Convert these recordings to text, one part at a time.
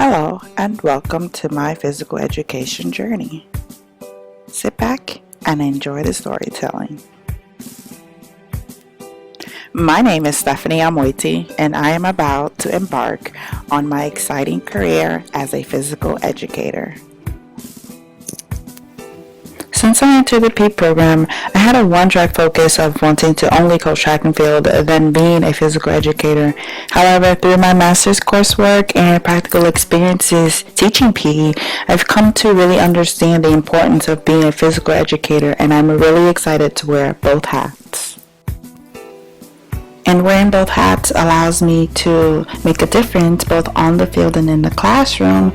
Hello, and welcome to my physical education journey. Sit back and enjoy the storytelling. My name is Stephanie Amoiti, and I am about to embark on my exciting career as a physical educator. Since I entered the PEEP program, I had a one-track focus of wanting to only coach track and field, then being a physical educator. However, through my master's coursework and practical experiences teaching PE, I've come to really understand the importance of being a physical educator, and I'm really excited to wear both hats. And wearing both hats allows me to make a difference both on the field and in the classroom.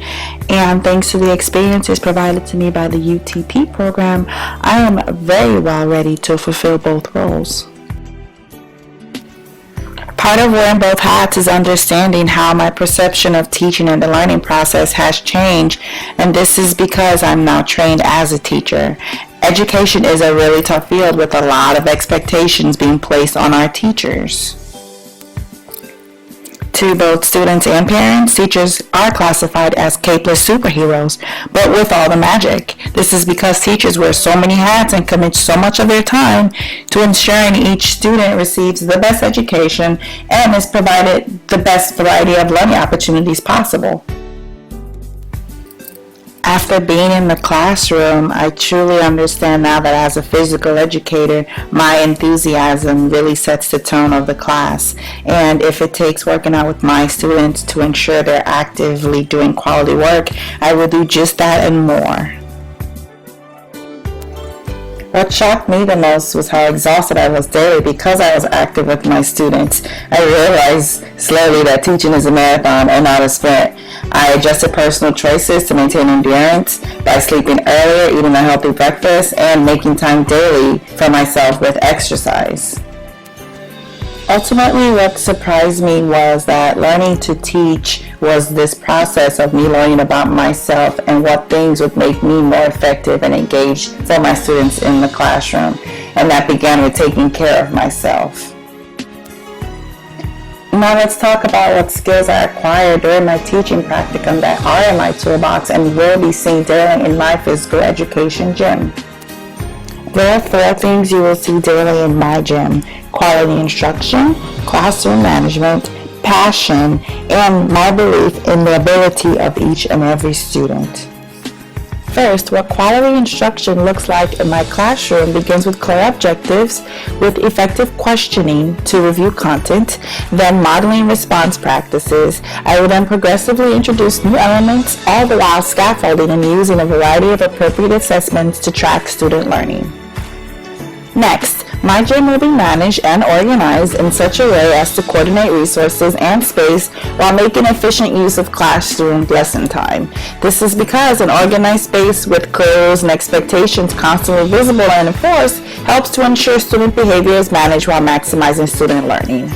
And thanks to the experiences provided to me by the UTP program, I am very well ready to fulfill both roles. Part of wearing both hats is understanding how my perception of teaching and the learning process has changed, and this is because I'm now trained as a teacher. Education is a really tough field with a lot of expectations being placed on our teachers. To both students and parents, teachers are classified as capeless superheroes, but with all the magic. This is because teachers wear so many hats and commit so much of their time to ensuring each student receives the best education and is provided the best variety of learning opportunities possible. After being in the classroom, I truly understand now that as a physical educator, my enthusiasm really sets the tone of the class. And if it takes working out with my students to ensure they're actively doing quality work, I will do just that and more. What shocked me the most was how exhausted I was daily because I was active with my students. I realized slowly that teaching is a marathon and not a sprint. I adjusted personal choices to maintain endurance by sleeping earlier, eating a healthy breakfast, and making time daily for myself with exercise. Ultimately, what surprised me was that learning to teach was this process of me learning about myself and what things would make me more effective and engaged for my students in the classroom. And that began with taking care of myself. Now let's talk about what skills I acquired during my teaching practicum that are in my toolbox and will be seen daily in my physical education gym. There are 4 things you will see daily in my gym: quality instruction, classroom management, passion, and my belief in the ability of each and every student. First, what quality instruction looks like in my classroom begins with clear objectives, with effective questioning to review content, then modeling response practices. I will then progressively introduce new elements, all the while scaffolding and using a variety of appropriate assessments to track student learning. Next, my gym will be managed and organized in such a way as to coordinate resources and space while making efficient use of classroom lesson time. This is because an organized space with clear rules and expectations constantly visible and enforced helps to ensure student behavior is managed while maximizing student learning.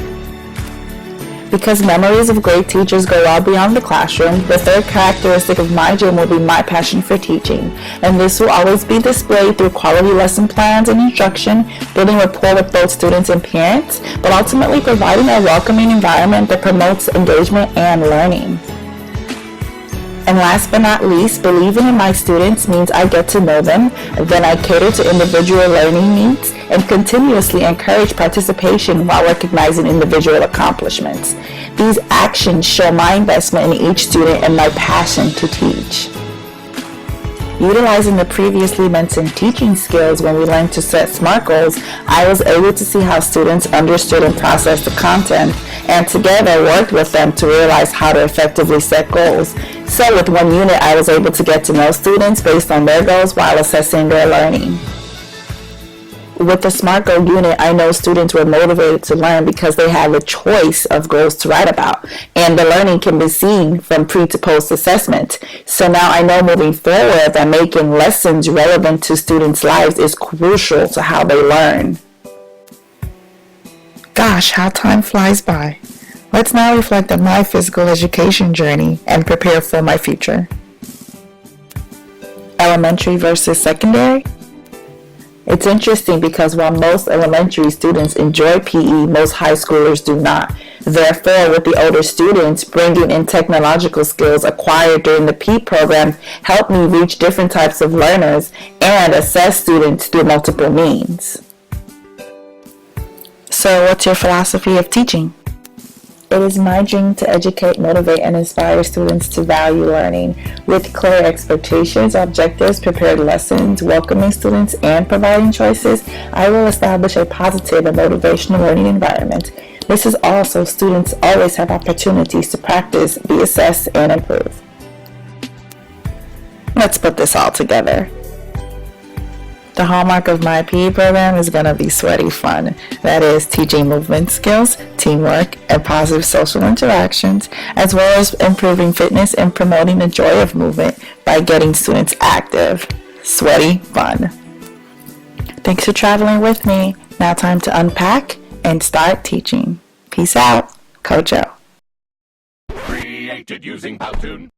Because memories of great teachers go well beyond the classroom, the third characteristic of my gym will be my passion for teaching, and this will always be displayed through quality lesson plans and instruction, building rapport with both students and parents, but ultimately providing a welcoming environment that promotes engagement and learning. And last but not least, believing in my students means I get to know them, then I cater to individual learning needs, and continuously encourage participation while recognizing individual accomplishments. These actions show my investment in each student and my passion to teach. Utilizing the previously mentioned teaching skills when we learned to set SMART goals, I was able to see how students understood and processed the content, and together worked with them to realize how to effectively set goals. So with one unit, I was able to get to know students based on their goals while assessing their learning. With the SMART Goal unit, I know students were motivated to learn because they had a choice of goals to write about, and the learning can be seen from pre to post assessment. So now I know moving forward that making lessons relevant to students' lives is crucial to how they learn. Gosh, how time flies by. Let's now reflect on my physical education journey and prepare for my future. Elementary versus secondary? It's interesting because while most elementary students enjoy PE, most high schoolers do not. Therefore, with the older students, bringing in technological skills acquired during the PEEP program helped me reach different types of learners and assess students through multiple means. So, what's your philosophy of teaching? It is my dream to educate, motivate, and inspire students to value learning. With clear expectations, objectives, prepared lessons, welcoming students, and providing choices, I will establish a positive and motivational learning environment. This is all so students always have opportunities to practice, be assessed, and improve. Let's put this all together. The hallmark of my PE program is going to be sweaty fun. That is, teaching movement skills, teamwork, and positive social interactions, as well as improving fitness and promoting the joy of movement by getting students active. Sweaty fun. Thanks for traveling with me. Now time to unpack and start teaching. Peace out. Coach O. Created using Powtoon.